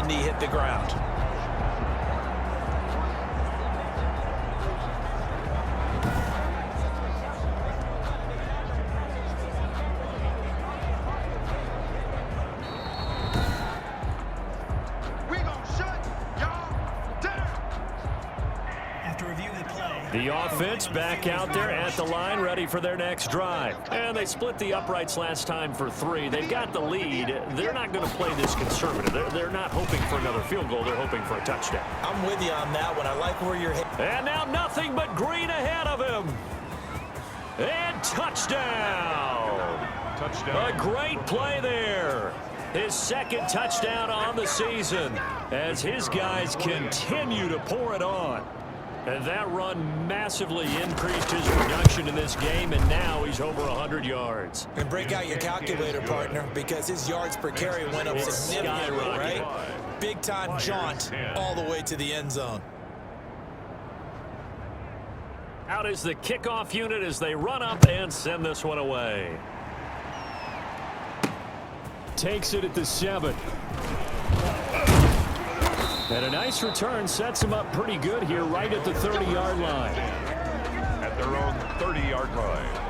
knee hit the ground. The offense back out there at the line, ready for their next drive. And they split the uprights last time for 3. They've got the lead. They're not going to play this conservative. They're not hoping for another field goal. They're hoping for a touchdown. I'm with you on that one. I like where you're hitting. And now nothing but green ahead of him. And touchdown. A great play there. His second touchdown on the season as his guys continue to pour it on. And that run massively increased his production in this game, and now he's over 100 yards. And break out your calculator, partner, because his yards per carry went up significantly, right? Big-time jaunt all the way to the end zone. Out is the kickoff unit as they run up and send this one away. Takes it at the 7. And a nice return sets him up pretty good here right at the 30-yard line. At their own 30-yard line.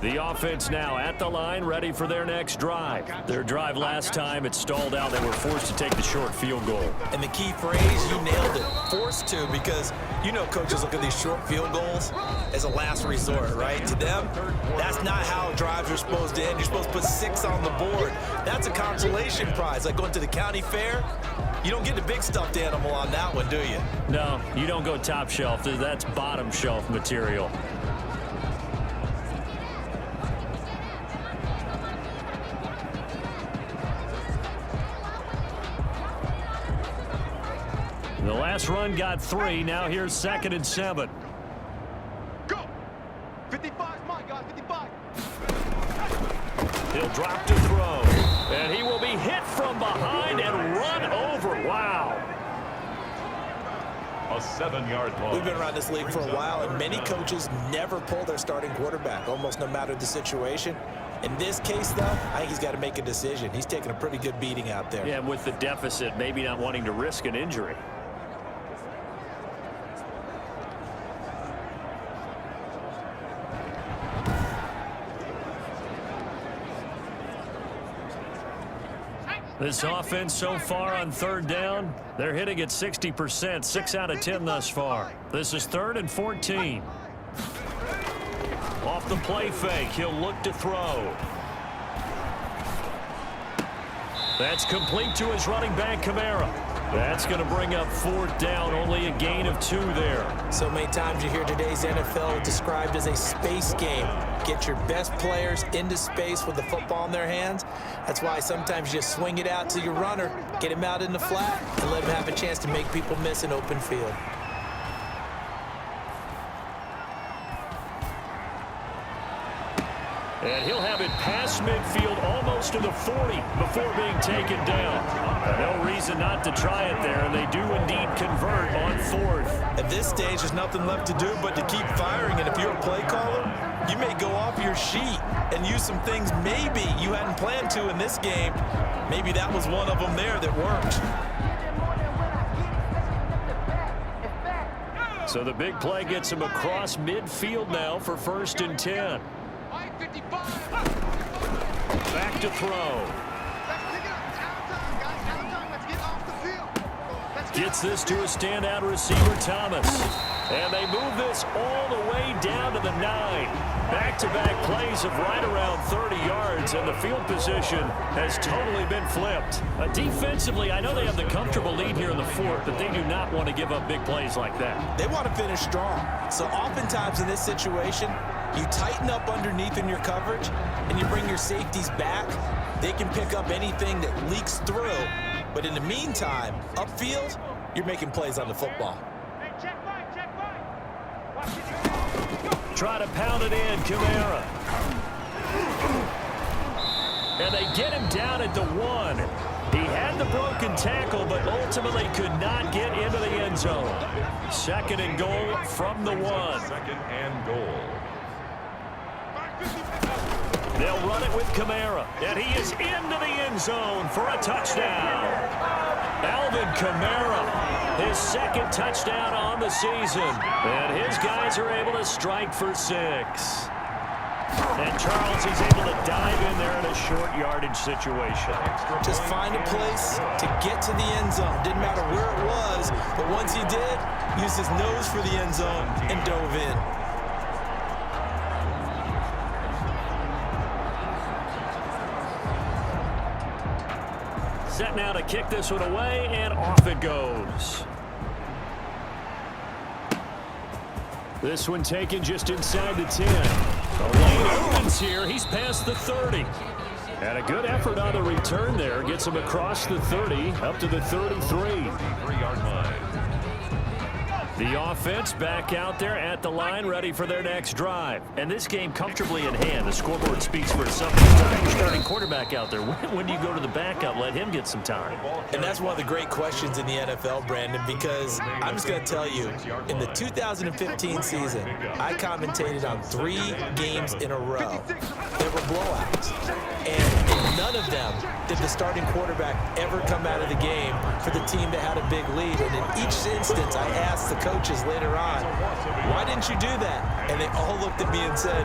The offense now at the line, ready for their next drive. Their drive last time, it stalled out. They were forced to take the short field goal. And the key phrase, you nailed it, forced to, because you know coaches look at these short field goals as a last resort, right? To them, that's not how drives are supposed to end. You're supposed to put 6 on the board. That's a consolation prize, like going to the county fair. You don't get the big stuffed animal on that one, do you? No, you don't go top shelf. That's bottom shelf material. The last run got 3. Now here's 2nd and 7. Go! 55, my guy, 55. He'll drop to throw. And he will be hit from behind and run over. Wow. A 7-yard loss. We've been around this league for a while, and many coaches never pull their starting quarterback, almost no matter the situation. In this case, though, I think he's got to make a decision. He's taking a pretty good beating out there. Yeah, with the deficit, maybe not wanting to risk an injury. This offense so far on 3rd down, they're hitting at 60%, 6 out of 10 thus far. This is 3rd and 14. Off the play fake, he'll look to throw. That's complete to his running back, Kamara. That's going to bring up 4th down, only a gain of 2 there. So many times you hear today's NFL described as a space game. Get your best players into space with the football in their hands. That's why sometimes you just swing it out to your runner, get him out in the flat, and let him have a chance to make people miss an open field. And he'll have it past midfield, almost to the 40 before being taken down. No reason not to try it there, and they do indeed convert on 4th. At this stage, there's nothing left to do but to keep firing, and if you're a play caller, you may go off your sheet and use some things maybe you hadn't planned to in this game. Maybe that was one of them there that worked. So the big play gets him across midfield now for 1st and 10. Back to throw. Gets this to a standout receiver, Thomas. And they move this all the way down to the 9. Back-to-back plays of right around 30 yards, and the field position has totally been flipped. Defensively, I know they have the comfortable lead here in the 4th, but they do not want to give up big plays like that. They want to finish strong. So oftentimes in this situation, you tighten up underneath in your coverage, and you bring your safeties back. They can pick up anything that leaks through. But in the meantime, upfield, you're making plays on the football. Try to pound it in, Kamara. And they get him down at the 1. He had the broken tackle, but ultimately could not get into the end zone. 2nd and goal from the 1. 2nd and goal. They'll run it with Kamara, and he is into the end zone for a touchdown. Alvin Kamara, his 2nd touchdown on the season, and his guys are able to strike for 6. And Charles, he's able to dive in there in a short yardage situation. Just find a place to get to the end zone. Didn't matter where it was, but once he did, used his nose for the end zone and dove in. Set now to kick this one away, and off it goes. This one taken just inside the 10. The lane opens here. He's past the 30. And a good effort on the return there. Gets him across the 30, up to the 33. 3-yard line. The offense back out there at the line, ready for their next drive. And this game comfortably in hand. The scoreboard speaks for itself. Starting quarterback out there. When do you go to the backup? Let him get some time. And that's one of the great questions in the NFL, Brandon, because I'm just going to tell you, in the 2015 season, I commentated on 3 games in a row. There were blowouts. And in none of them did the starting quarterback ever come out of the game for the team that had a big lead. And in each instance, I asked the coaches later on, why didn't you do that? And they all looked at me and said,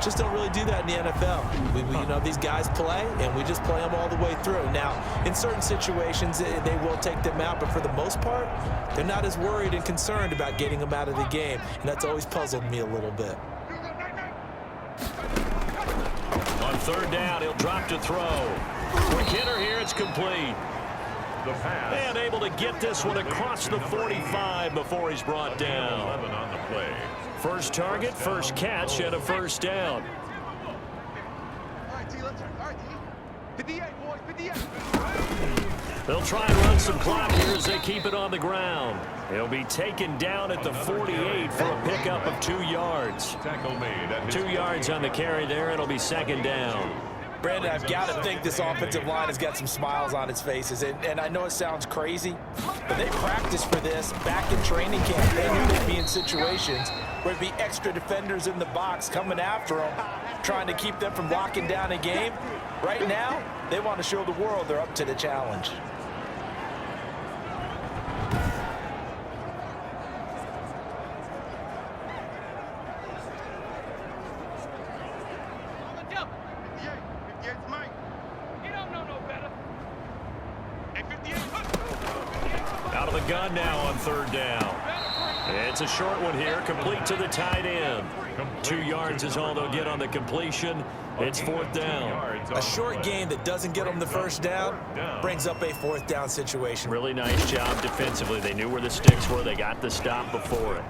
just don't really do that in the NFL. We you know, these guys play, and we just play them all the way through. Now, in certain situations, they will take them out, but for the most part, they're not as worried and concerned about getting them out of the game, and that's always puzzled me a little bit. On 3rd down, he'll drop to throw. Quick hitter here, it's complete. The pass. And able to get this one across the 45 before he's brought down. 11 on the play. First target, first catch, and a first down. All right, T, let's turn. All right, T. 58, boys, 58. They'll try and run some clock here as they keep it on the ground. He'll be taken down at the 48 for a pickup of 2 yards. Tackle made at his 2 yards on the carry there. It'll be 2nd down. Brandon, I've got to think this offensive line has got some smiles on its faces. And I know it sounds crazy, but they practiced for this back in training camp. They knew they'd be in situations where there'd be extra defenders in the box coming after them, trying to keep them from locking down a game. Right now, they want to show the world they're up to the challenge. Out of the gun now on 3rd down. It's a short one here, complete to the tight end. 2 yards is all they'll get on the completion. It's 4th down. A short game that doesn't get them the first down brings up a 4th down situation. Really nice job defensively. They knew where the sticks were. They got the stop before it.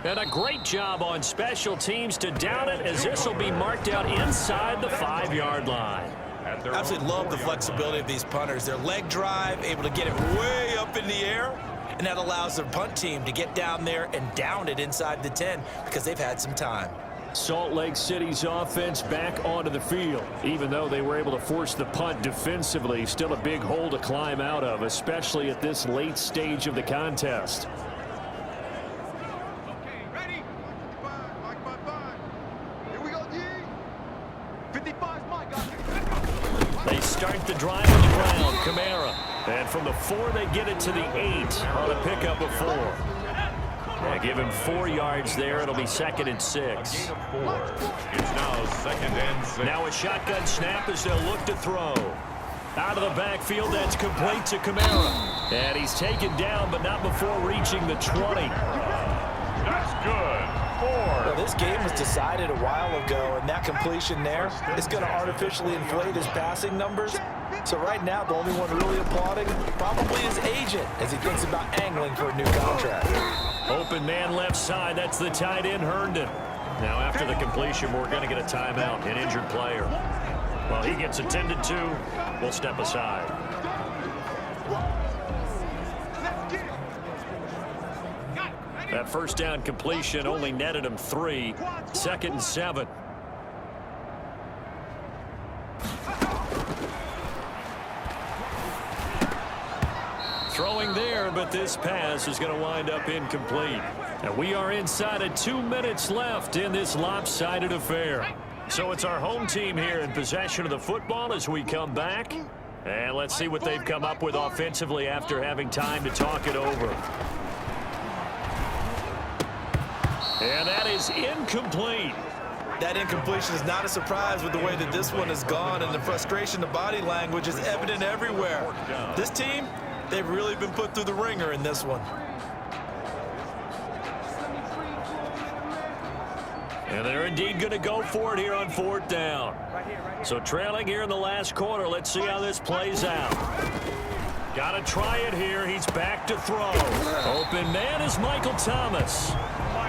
And a great job on special teams to down it, as this will be marked out inside the 5-yard line. Absolutely love the flexibility of these punters. Their leg drive, able to get it way up in the air, and that allows their punt team to get down there and down it inside the 10 because they've had some time. Salt Lake City's offense back onto the field. Even though they were able to force the punt defensively, still a big hole to climb out of, especially at this late stage of the contest. Okay, ready? 55, Mike, 5-5. Here we go, G. 55 is my guy. They start the drive on the ground. Kamara. And from the 4, they get it to the 8 on a pickup of 4. They give him 4 yards there. It'll be 2nd and 6. Gain of 4. It's now 2nd and 6. Now a shotgun snap as they'll look to throw. Out of the backfield, that's complete to Kamara. And he's taken down, but not before reaching the 20. That's good. 4. Well, this game was decided a while ago, and that completion there is going to artificially inflate his passing numbers. So right now, the only one really applauding probably his agent as he thinks about angling for a new contract. Open man left side. That's the tight end, Herndon. Now, after the completion, we're going to get a timeout, an injured player. Well, he gets attended to. We'll step aside. That first down completion only netted him 3. 2nd and 7. Throwing there, but this pass is going to wind up incomplete. And we are inside of 2 minutes left in this lopsided affair. So it's our home team here in possession of the football as we come back. And let's see what they've come up with offensively after having time to talk it over. And that is incomplete. That incompletion is not a surprise with the way that this one has gone, and the frustration, the body language is evident everywhere. This team, they've really been put through the ringer in this one. And they're indeed going to go for it here on 4th down. So trailing here in the last quarter. Let's see how this plays out. Got to try it here. He's back to throw. Open man is Michael Thomas.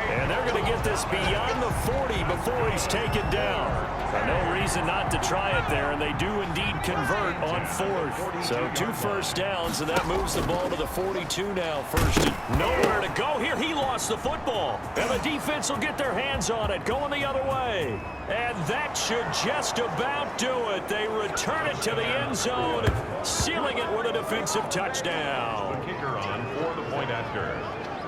And they're going to get this beyond the 40 before he's taken down. And no reason not to try it there, and they do indeed convert on 4th. So 2 first downs, and that moves the ball to the 42 now. First and nowhere to go here. He lost the football, and the defense will get their hands on it, going the other way. And that should just about do it. They return it to the end zone, sealing it with a defensive touchdown. The kicker on for the point after.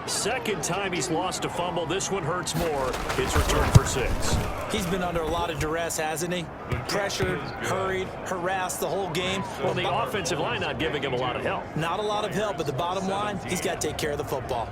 Second time he's lost a fumble. This one hurts more. It's returned for 6. He's been under a lot of duress, hasn't he? Pressured, hurried, harassed the whole game. Well, the offensive line not giving him a lot of help. Not a lot of help, but the bottom line, he's got to take care of the football.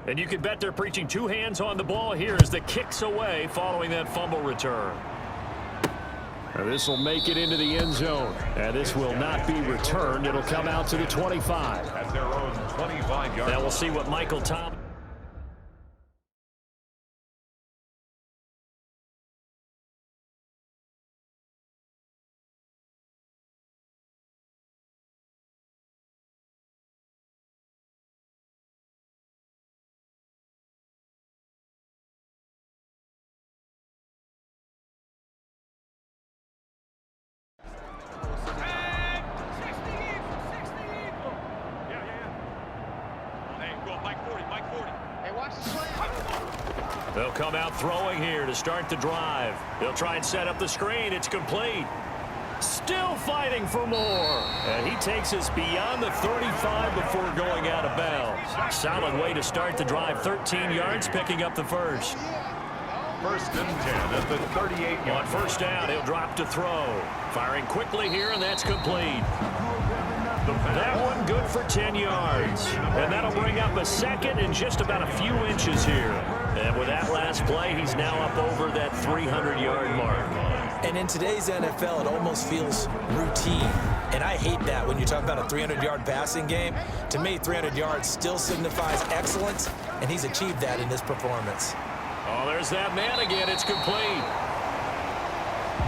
And you can bet they're preaching 2 hands on the ball here as the kick's away following that fumble return. This will make it into the end zone. And this will not be returned. It'll come out to the 25. At their own 25-yard. Now we'll see what Michael Thomas. They'll come out throwing here to start the drive. They'll try and set up the screen. It's complete. Still fighting for more. And he takes us beyond the 35 before going out of bounds. Solid way to start the drive. 13 yards, picking up the first. 1st and 10 at the 38-yard. On 1st down, he'll drop to throw. Firing quickly here, and that's complete. That one good for 10 yards. And that'll bring up a 2nd and just about a few inches here. And with that last play, he's now up over that 300-yard mark. And in today's NFL, it almost feels routine. And I hate that when you talk about a 300-yard passing game. To me, 300 yards still signifies excellence, and he's achieved that in this performance. Oh, there's that man again. It's complete.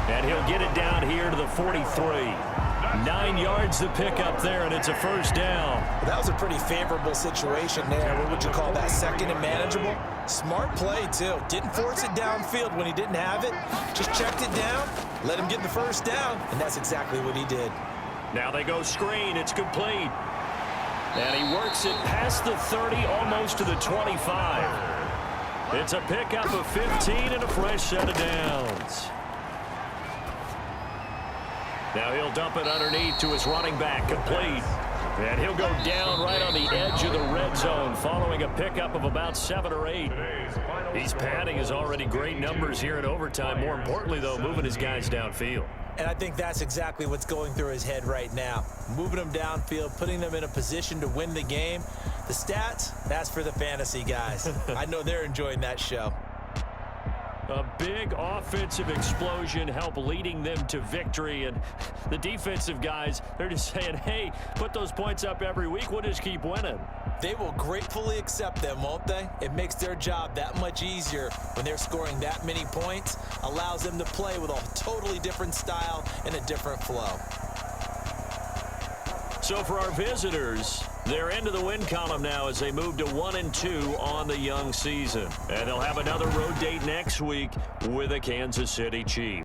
And he'll get it down here to the 43. 9 yards to pick up there, and it's a 1st down. That was a pretty favorable situation there. What would you call that? 2nd and manageable? Smart play, too. Didn't force it downfield when he didn't have it. Just checked it down, let him get the 1st down, and that's exactly what he did. Now they go screen. It's complete. And he works it past the 30, almost to the 25. It's a pickup of 15 and a fresh set of downs. Now he'll dump it underneath to his running back, complete. And he'll go down right on the edge of the red zone following a pickup of about 7 or 8. He's padding his already great numbers here in overtime. More importantly, though, moving his guys downfield. And I think that's exactly what's going through his head right now. Moving them downfield, putting them in a position to win the game. The stats, that's for the fantasy guys. I know they're enjoying that show. A big offensive explosion help leading them to victory. And the defensive guys, they're just saying, hey, put those points up every week. We'll just keep winning. They will gratefully accept them, won't they? It makes their job that much easier when they're scoring that many points. Allows them to play with a totally different style and a different flow. So for our visitors, they're into the win column now as they move to 1-2 on the young season. And they'll have another road date next week with the Kansas City Chiefs.